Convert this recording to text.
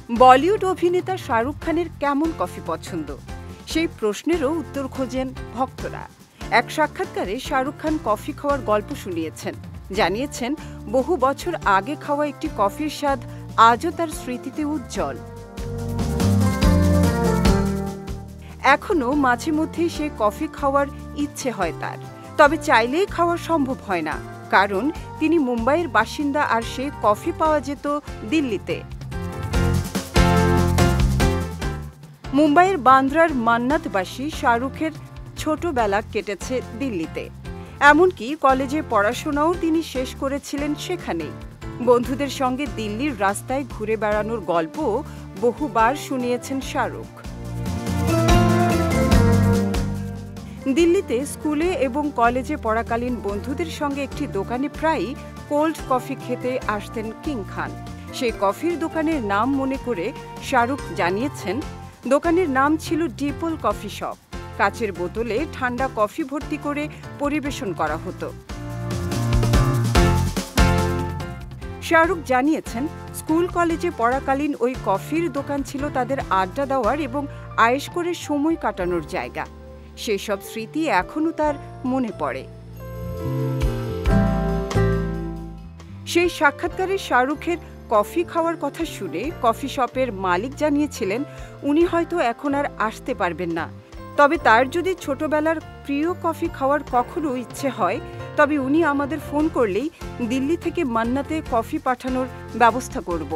বলিউড অভিনেতা শাহরুখ খানের কেমন কফি পছন্দ, সেই প্রশ্নেরও উত্তর খোঁজেন ভক্তরা। এক সাক্ষাৎকারে শাহরুখ খান কফি খাওয়ার গল্প শুনিয়েছেন। জানিয়েছেন, বহু বছর আগে খাওয়া একটি কফির স্বাদ আজও তার স্মৃতিতে উজ্জ্বল। এখনও মাঝে মধ্যেই সে কফি খাওয়ার ইচ্ছে হয় তার, তবে চাইলেই খাওয়া সম্ভব হয় না, কারণ তিনি মুম্বাইয়ের বাসিন্দা আর সে কফি পাওয়া যেত দিল্লিতে। মুম্বাইয়ের বান্দ্রার মান্নাতবাসী শাহরুখের ছোটবেলা কেটেছে দিল্লিতে। এমনকি কলেজে পড়াশোনাও তিনি শেষ করেছিলেন সেখানেই। বন্ধুদের সঙ্গে দিল্লির রাস্তায় ঘুরে বেড়ানোর গল্প বহুবার শুনিয়েছেন শাহরুখ। দিল্লিতে স্কুলে এবং কলেজে পড়াকালীন বন্ধুদের সঙ্গে একটি দোকানে প্রায়ই কোল্ড কফি খেতে আসতেন কিং খান। সেই কফির দোকানের নাম মনে করে শাহরুখ জানিয়েছেন, দোকানের নাম ছিল ডিপল কফি শপ। কাচের বোতলে ঠান্ডা কফি ভর্তি করে পরিবেশন করা হতো। শাহরুখ জানিয়েছেন, স্কুল কলেজে পড়াকালীন ওই কফির দোকান ছিল তাদের আড্ডা দেওয়ার এবং আয়েশ করে সময় কাটানোর জায়গা। সেসব স্মৃতি এখনও তার মনে পড়ে। সেই সাক্ষাৎকারে শাহরুখের কফি খাওয়ার কথা শুনে কফি শপের মালিক জানিয়েছিলেন, উনি হয়তো এখন আর আসতে পারবেন না, তবে তার যদি ছোটবেলার প্রিয় কফি খাওয়ার কখনো ইচ্ছে হয়, তবে উনি আমাদের ফোন করলেই দিল্লি থেকে মান্নাতে কফি পাঠানোর ব্যবস্থা করব।